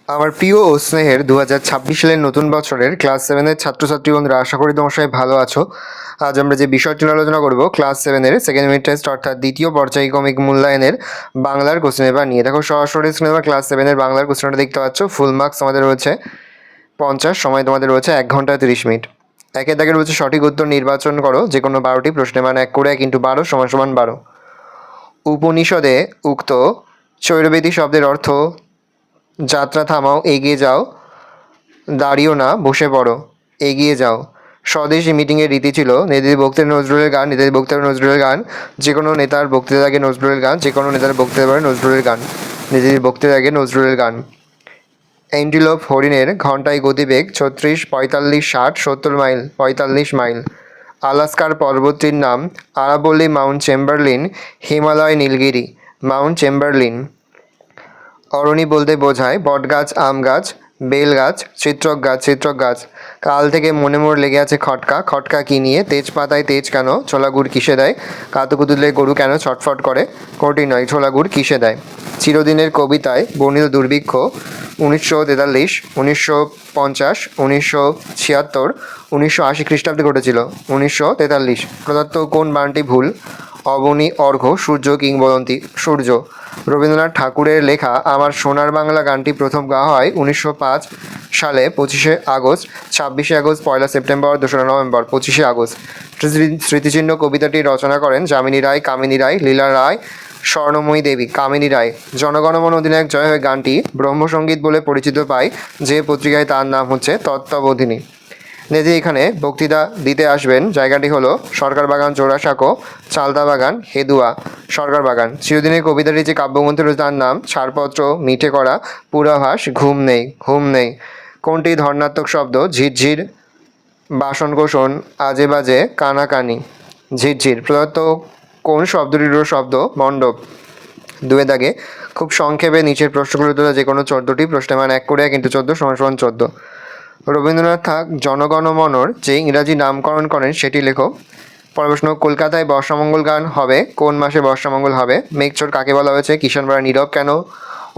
আমার প্রিয় ও স্নেহের 2026 সালের নতুন বছরের ক্লাস সেভেনের ছাত্রছাত্রী বন্ধুরা, আশা করি তোমার সবাই ভালো আছো। আজ আমরা যে বিষয়টি নিয়ে আলোচনা করব, ক্লাস সেভেনের সেকেন্ড ইউনিট টেস্ট অর্থাৎ দ্বিতীয় পর্যায়ক্রমিক মূল্যায়নের বাংলার কোশ্চেন পেপার নিয়ে। দেখো, সরাসরি স্ক্রিনে ক্লাস সেভেনের বাংলার কোশ্চেনটা দেখতে পাচ্ছ। ফুল মার্কস আমাদের রয়েছে 50, সময় তোমাদের রয়েছে 1 ঘন্টা 30 মিনিট। একে দাগে রয়েছে সঠিক উত্তর নির্বাচন করো যে কোনো 12টি প্রশ্নে, মান 1 করে 1 × 12 = 12। উপনিষদে উক্ত চৈরবেদী শব্দের অর্থ যাত্রা থামাও, এগিয়ে যাও, দাঁড়িও না, বসে পড়ো, এগিয়ে যাও। স্বদেশী মিটিংয়ের রীতি ছিল নেতাজি বক্তৃতা নজরুলের গান, নেতাজি বক্তৃতা নজরুলের গান, যে কোনো নেতার বক্তৃতার আগে নজরুলের গান, যে কোনো নেতার বক্তৃতার পরে নজরুলের গান, নেতাজির বক্তৃতার আগে নজরুলের গান। অ্যান্টিলোপ হরিণের ঘণ্টায় গতিবেগ 36, 45, 60, 70 মাইল, 45 মাইল। আলাস্কার পর্বতটির নাম আরাবল্লী, mount Chamberlin, Himalaya, Nilgiri, mount Chamberlin. অরণি বলতে বোঝায় বটগাছ, আম গাছ, বেল গাছ, চিত্রক গাছ, চিত্রক গাছ। কাল থেকে মনে মোর লেগে আছে খটকা, খটকা কি নিয়ে? তেজপাতায় তেজ কেন? ছোলা গুড় কিসে দেয়? কাতুকুতুলে গরু কেন ছটফট করে? কোটি নয়, ছোলা গুড় কিসে দেয়? চিরদিনের কবিতায় বর্ণিত দুর্ভিক্ষ 1943, 1950, 1976, 1980 খ্রিস্টাব্দে ঘটেছিল। 1943। প্রদত্ত কোন বানটি ভুল? অবনী, অর্ঘ্য, সূর্য, কিংবদন্তি। সূর্য। রবীন্দ্রনাথ ঠাকুরের লেখা আমার সোনার বাংলা গানটি প্রথম গাওয়া হয় 1905 সালে 25শে আগস্ট, 26শে আগস্ট, 1 সেপ্টেম্বর, 2রা নভেম্বর, 25শে আগস্ট। স্মৃতিচিহ্ন কবিতাটি রচনা করেন যামিনী রায়, কামিনী রায়, লীলা রায়, স্বর্ণময়ী দেবী। কামিনী রায়। জনগণমন অধিনায়ক জয় হয় গানটি ব্রহ্মসঙ্গীত বলে পরিচিত পায় যে পত্রিকায়, তার নাম হচ্ছে তত্ত্ববোধিনী। নেতাজি এখানে বক্তৃতা দিতে আসবেন। জায়গাটি হলো সরকার বাগান, জোড়াসাঁকো, চালতা বাগান, হেদুয়া, সরকার বাগান। চিরদিনের কবিতাটি যে কাব্যগ্রন্থ রয়েছে তার নাম ছাড়পত্র, মিঠে করা, পূর্বাভাস, ঘুম নেই, ঘুম নেই। কোনটি ধর্নাত্মক শব্দ? ঝিরঝির, বাসনকোসন, আজে বাজে, কানাকানি। ঝিরঝির। প্রদত্ত কোন শব্দটির শব্দ? মণ্ডপ। 2 দাগে খুব সংক্ষেপে নিচের প্রশ্নগুলোর উত্তর যে কোনো 14টি প্রশ্নে, মান 1 করে 1 × 14 = 14। রবীন্দ্রনাথ জনগণমনর যে ইংরাজি নামকরণ করেন সেটি লেখো। পরের প্রশ্ন, কলকাতায় বর্ষামঙ্গল গান হবে কোন মাসে? বর্ষামঙ্গল হবে। মেঘচোর কাকে বলা হয়েছে? কিষাণ বাড়া নীরব কেন?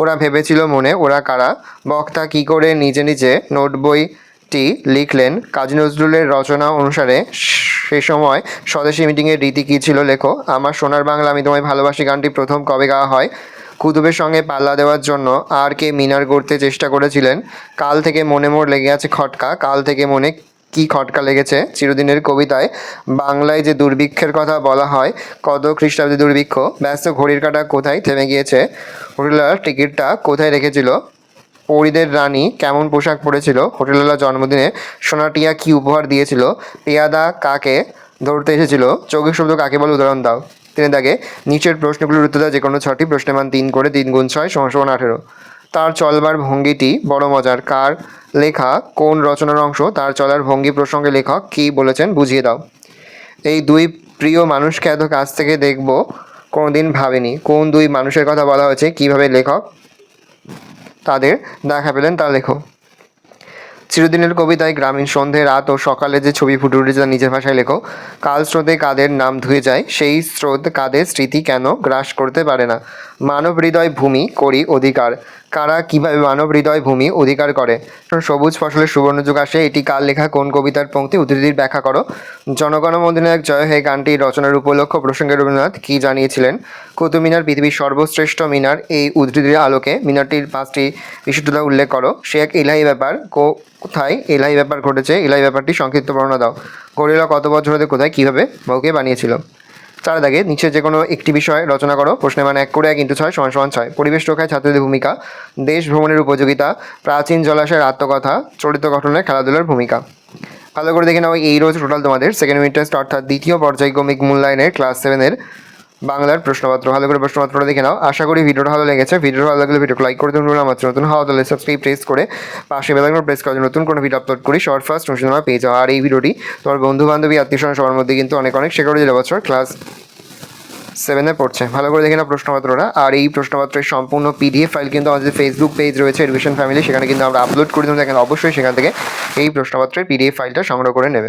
ওরা ভেবেছিল মনে, ওরা কারা? বক্তা কী করে নিজে নিজে নোট বইটি লিখলেন? কাজী নজরুলের রচনা অনুসারে সে সময় স্বদেশী মিটিংয়ের রীতি কী ছিল? লেখো। আমার সোনার বাংলা আমি তোমায় ভালোবাসি গানটি প্রথম কবে গাওয়া হয়? কুতুবের সঙ্গে পাল্লা দেওয়ার জন্য আর কে মিনার গড়তে চেষ্টা করেছিলেন? কাল থেকে মনে মোর লেগে আছে খটকা, কাল থেকে মনে কি খটকা লেগেছে? চিরদিনের কবিতায় বাংলায় যে দুর্ভিক্ষের কথা বলা হয়, কত খ্রিস্টাব্দে দুর্ভিক্ষ? ব্যস্ত ঘড়ির কাঁটা কোথায় থেমে গিয়েছে? হোটেলওয়ালা টিকিটটা কোথায় রেখেছিল? পরিদের রানী কেমন পোশাক পরেছিল? হোটেলওয়ালা জন্মদিনে সোনাটিয়া কি উপহার দিয়েছিল? পেয়াদা কাকে ধরতে এসেছিল? চৌকির শব্দ কাকে বলে? উদাহরণ দাও। 3 দাগে নিচের প্রশ্নগুলোর উত্তর দাও যে কোনো 6টি প্রশ্নে, মান 3 করে 3 × 6 = 18। তার চলবার ভঙ্গিটি বড় মজার। কার লেখা? কোন রচনার অংশ? তার চলার ভঙ্গি প্রসঙ্গে লেখক কী বলেছেন বুঝিয়ে দাও। এই 2 প্রিয় মানুষকে এত কাছ থেকে দেখব কোনোদিন ভাবিনি। কোন 2 মানুষের কথা বলা হয়েছে? কীভাবে লেখক তাদের দেখা পেলেন তা লেখো। চিরদিনের কবিতায় গ্রামীণ সন্ধে, রাত ও সকালে যে ছবি ফুটে উঠেছে তা নিজের ভাষায় লেখো। কাল স্রোতে কাদের নাম ধুয়ে যায়? সেই স্রোত কাদের স্মৃতি কেন গ্রাস করতে পারে না? মানব হৃদয় ভূমি করি অধিকার। কারা কিভাবে মানব হৃদয় ভূমি অধিকার করে? সবুজ ফসলের সুবর্ণযুগ আসে, এটি কার লেখা? কোন কবিতার পংক্তি? উদ্ধৃতির ব্যাখ্যা করো। জনগণ অধিনায়ক জয় হে গানটি রচনার উপলক্ষ প্রসঙ্গে রবীন্দ্রনাথ কী জানিয়েছিলেন? কুতুব মিনার পৃথিবীর সর্বশ্রেষ্ঠ মিনার। এই উদ্ধৃতির আলোকে মিনারটির 5টি বিশিষ্টতা উল্লেখ করো। সে এক ইলাহি ব্যাপার। কোথায় ইলাহি ব্যাপার ঘটেছে? ইলাহি ব্যাপারটি সংক্ষিপ্ত বর্ণনা দাও। গরিলা কত বছর হতে কোথায় কীভাবে মৌকে বানিয়েছিল? 4 দাগে নিচে যে কোনো একটি বিষয় রচনা করো। প্রশ্নে, মান 1 করে 1 × 6 = 6। পরিবেশ রক্ষায় ছাত্রদের ভূমিকা, দেশ ভ্রমণের উপযোগিতা, প্রাচীন জলাশয়ের আত্মকথা, চরিত্র গঠনে খেলাধুলার ভূমিকা। ভালো করে দেখে নাও। এই রয়েছে টোটাল তোমাদের সেকেন্ড ইউনিট টেস্ট অর্থাৎ দ্বিতীয় পর্যায়ক্রমিক মূল্যায়নের ক্লাস 7-এর বাংলার প্রশ্নপত্র। ভালো করে প্রশ্নপত্রটা দেখে নাও। আশা করি ভিডিওটা ভালো লেগেছে। ভিডিও ভালো লাগলে ভিডিওকে লাইক করে দেবেন। আমার নতুন হওয়া তাহলে সাবস্ক্রাইব প্রেস করে পাশে বেল আইকন প্রেস করে নতুন কোনো ভিডিও আপলোড করি সবার ফার্স্ট তোমরা পেয়ে যাও। আর এই ভিডিওটি তোমার বন্ধু বান্ধবী আত্মীয়স্বজন সবার মধ্যে কিন্তু অনেক শেখার যে বছর ক্লাস 7-এ পড়ছে। ভালো করে দেখে নাও প্রশ্নপত্রটা। আর এই প্রশ্নপত্রের সম্পূর্ণ PDF ফাইল কিন্তু আমাদের ফেসবুক পেজ রয়েছে এডুকেশন ফ্যামিলি, সেখানে কিন্তু আমরা আপলোড করে দেবো। দেখেন অবশ্যই সেখান থেকে এই প্রশ্নপত্রের PDF ফাইলটা সংগ্রহ করে নেবে।